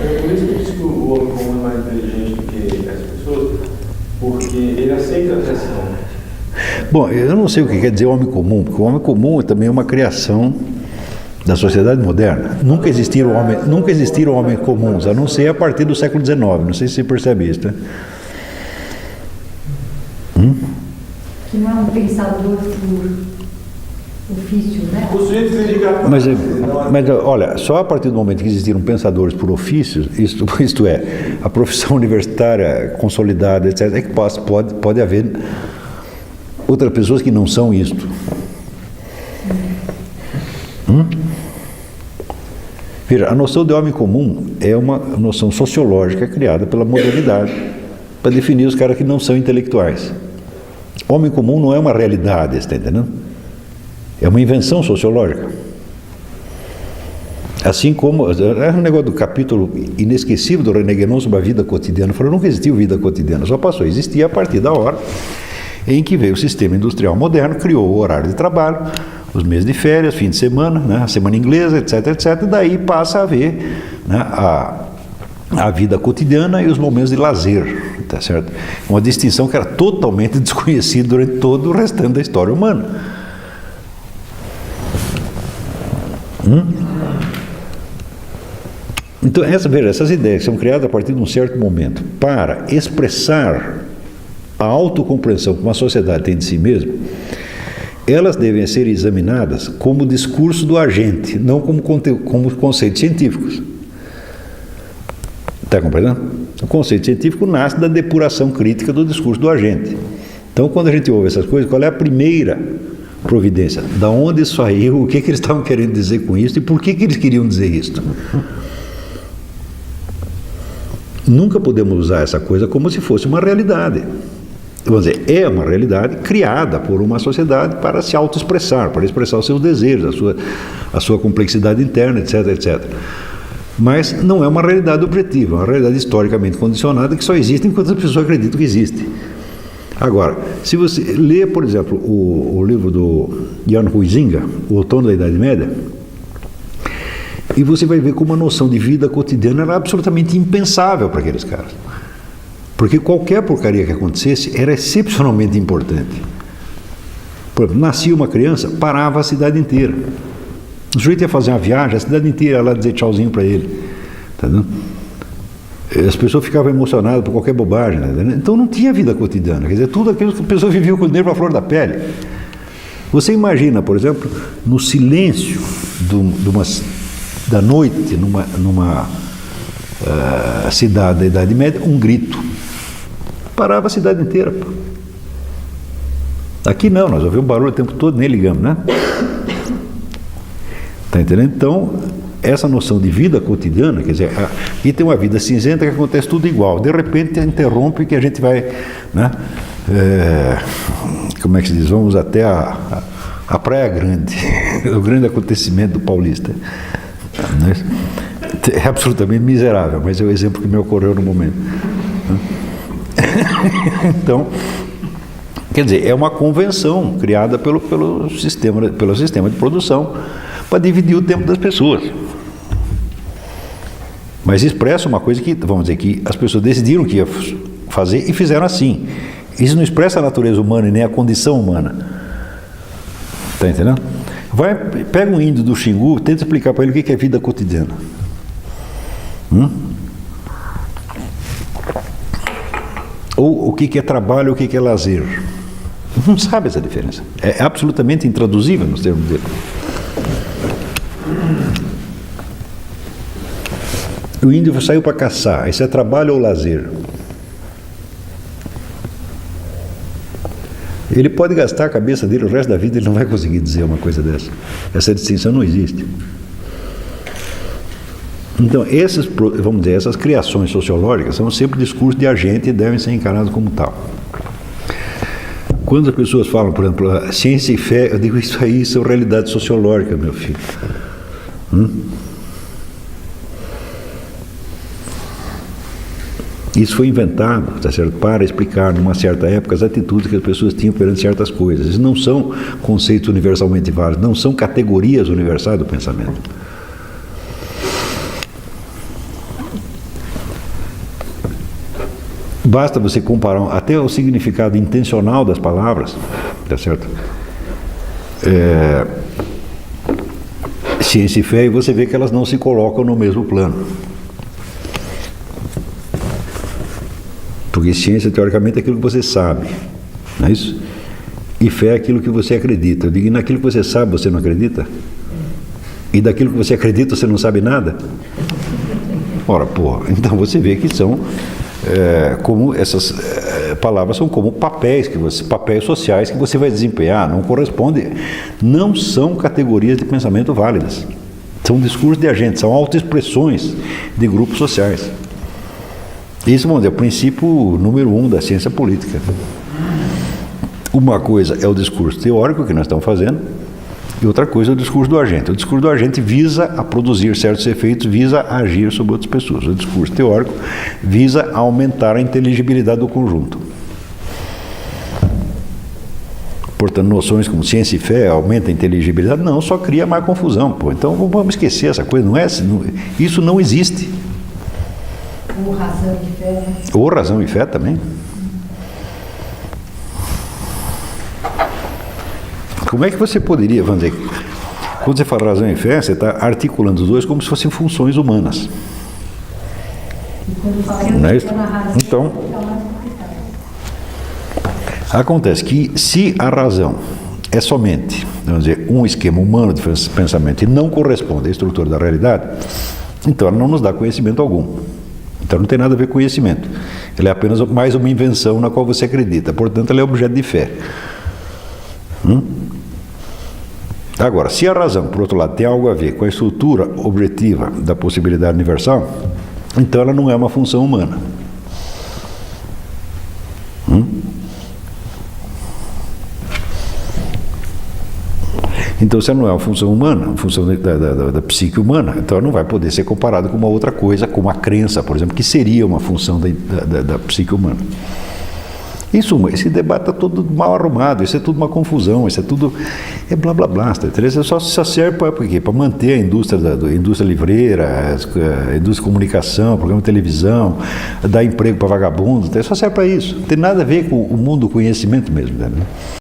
É por isso que eu disse que o homem comum é mais inteligente do que as pessoas, porque ele aceita a pressão. Bom, eu não sei o que quer dizer homem comum, porque o homem comum também é uma criação da sociedade moderna. Nunca existiram homens comuns, a não ser a partir do século XIX. Não sei se você percebe isso, né? Que não é um pensador por ofício, né? O sujeito se dedica Mas olha, só a partir do momento que existiram pensadores por ofícios, isto é, a profissão universitária consolidada, etc., é que pode haver outras pessoas que não são isto. Veja, a noção de homem comum é uma noção sociológica criada pela modernidade para definir os caras que não são intelectuais. Homem comum não é uma realidade, você está entendendo? É uma invenção sociológica. Assim como, é um negócio do capítulo inesquecível do René Guénon sobre a vida cotidiana. Falou, nunca existiu vida cotidiana, só passou a existir a partir da hora em que veio o sistema industrial moderno, criou o horário de trabalho, os meses de férias, fim de semana, né, a semana inglesa, etc, etc. Daí passa a haver, né, a vida cotidiana e os momentos de lazer, tá certo? Uma distinção que era totalmente desconhecida durante todo o restante da história humana. Então, essas ideias que são criadas a partir de um certo momento para expressar a autocompreensão que uma sociedade tem de si mesma, elas devem ser examinadas como discurso do agente, não como conceitos científicos. Está compreendendo? O conceito científico nasce da depuração crítica do discurso do agente. Então, quando a gente ouve essas coisas, qual é a primeira providência? Da onde saiu, o que eles estavam querendo dizer com isso e por que eles queriam dizer isso? Nunca podemos usar essa coisa como se fosse uma realidade. Vamos dizer, é uma realidade criada por uma sociedade para se autoexpressar, para expressar os seus desejos, a sua complexidade interna, etc, etc. Mas não é uma realidade objetiva, é uma realidade historicamente condicionada que só existe enquanto as pessoas acreditam que existe. Agora, se você lê, por exemplo, o livro do Jan Huizinga, O Outono da Idade Média, e você vai ver como a noção de vida cotidiana era absolutamente impensável para aqueles caras. Porque qualquer porcaria que acontecesse era excepcionalmente importante. Por exemplo, nascia uma criança, parava a cidade inteira. O sujeito ia fazer uma viagem, a cidade inteira ia lá dizer tchauzinho para ele. Tá vendo? As pessoas ficavam emocionadas por qualquer bobagem. Tá vendo? Então não tinha vida cotidiana. Quer dizer, tudo aquilo que as pessoas viviam com o nervo à flor da pele. Você imagina, por exemplo, no silêncio da noite, numa cidade da Idade Média, um grito. Parava a cidade inteira. Pô. Aqui não, nós ouvimos barulho o tempo todo, nem ligamos, né? Está entendendo? Então, essa noção de vida cotidiana, quer dizer, aqui tem uma vida cinzenta que acontece tudo igual. De repente, interrompe que a gente vai, né? Como é que se diz? Vamos até a Praia Grande, o grande acontecimento do paulista. É absolutamente miserável, mas é o exemplo que me ocorreu no momento. Então, quer dizer, é uma convenção criada pelo sistema de produção para dividir o tempo das pessoas. Mas expressa uma coisa que, vamos dizer, que as pessoas decidiram que ia fazer e fizeram assim. Isso não expressa a natureza humana e nem a condição humana. Está entendendo? Pega um índio do Xingu, tenta explicar para ele o que é vida cotidiana. Ou o que é trabalho, o que é lazer. Não sabe essa diferença. É absolutamente intraduzível nos termos dele. O índio saiu para caçar. Isso é trabalho ou lazer? Ele pode gastar a cabeça dele o resto da vida, ele não vai conseguir dizer uma coisa dessa. Essa distinção não existe. Então, vamos dizer, essas criações sociológicas são sempre discursos de agente e devem ser encarados como tal. Quando as pessoas falam, por exemplo, ciência e fé, eu digo, isso aí são realidades sociológicas, meu filho. Isso foi inventado, tá certo, para explicar, numa certa época, as atitudes que as pessoas tinham perante certas coisas. Isso não são conceitos universalmente válidos, não são categorias universais do pensamento. Basta você comparar até o significado intencional das palavras, tá certo? Ciência e fé, e você vê que elas não se colocam no mesmo plano. Porque ciência, teoricamente, é aquilo que você sabe, não é isso? E fé é aquilo que você acredita. Eu digo, e naquilo que você sabe, você não acredita? E daquilo que você acredita, você não sabe nada? Ora, porra, então você vê que são, como essas palavras são como papéis sociais que você vai desempenhar, não corresponde, não são categorias de pensamento válidas. São discursos de agentes, são autoexpressões de grupos sociais. Isso, vamos dizer, é o princípio número 1 da ciência política. Uma coisa é o discurso teórico que nós estamos fazendo, e outra coisa é o discurso do agente. O discurso do agente visa a produzir certos efeitos, visa a agir sobre outras pessoas. O discurso teórico visa a aumentar a inteligibilidade do conjunto. Portanto, noções como ciência e fé aumenta a inteligibilidade? Não, só cria mais confusão. Pô. Então vamos esquecer essa coisa, isso não existe. Ou razão e fé, né? Ou razão e fé também. Como é que você poderia, vamos dizer, quando você fala razão e fé, você está articulando os dois como se fossem funções humanas. E quando fala Não é isso? na razão, Então, fica mais complicado. acontece que se a razão é somente, vamos dizer, um esquema humano de pensamento e não corresponde à estrutura da realidade, então ela não nos dá conhecimento algum. Então não tem nada a ver com conhecimento. Ela é apenas mais uma invenção na qual você acredita. Portanto, ela é objeto de fé. Agora, se a razão, por outro lado, tem algo a ver com a estrutura objetiva da possibilidade universal, então ela não é uma função humana. Então, se ela não é uma função humana, uma função da psique humana, então ela não vai poder ser comparada com uma outra coisa, como a crença, por exemplo, que seria uma função da psique humana. Em suma, esse debate está todo mal arrumado, isso é tudo uma confusão, isso é tudo blá blá blá, tá? Isso só serve para manter a indústria livreira, a indústria de comunicação, programa de televisão, dar emprego para vagabundo, só serve para isso. Não tem nada a ver com o mundo do conhecimento mesmo, né?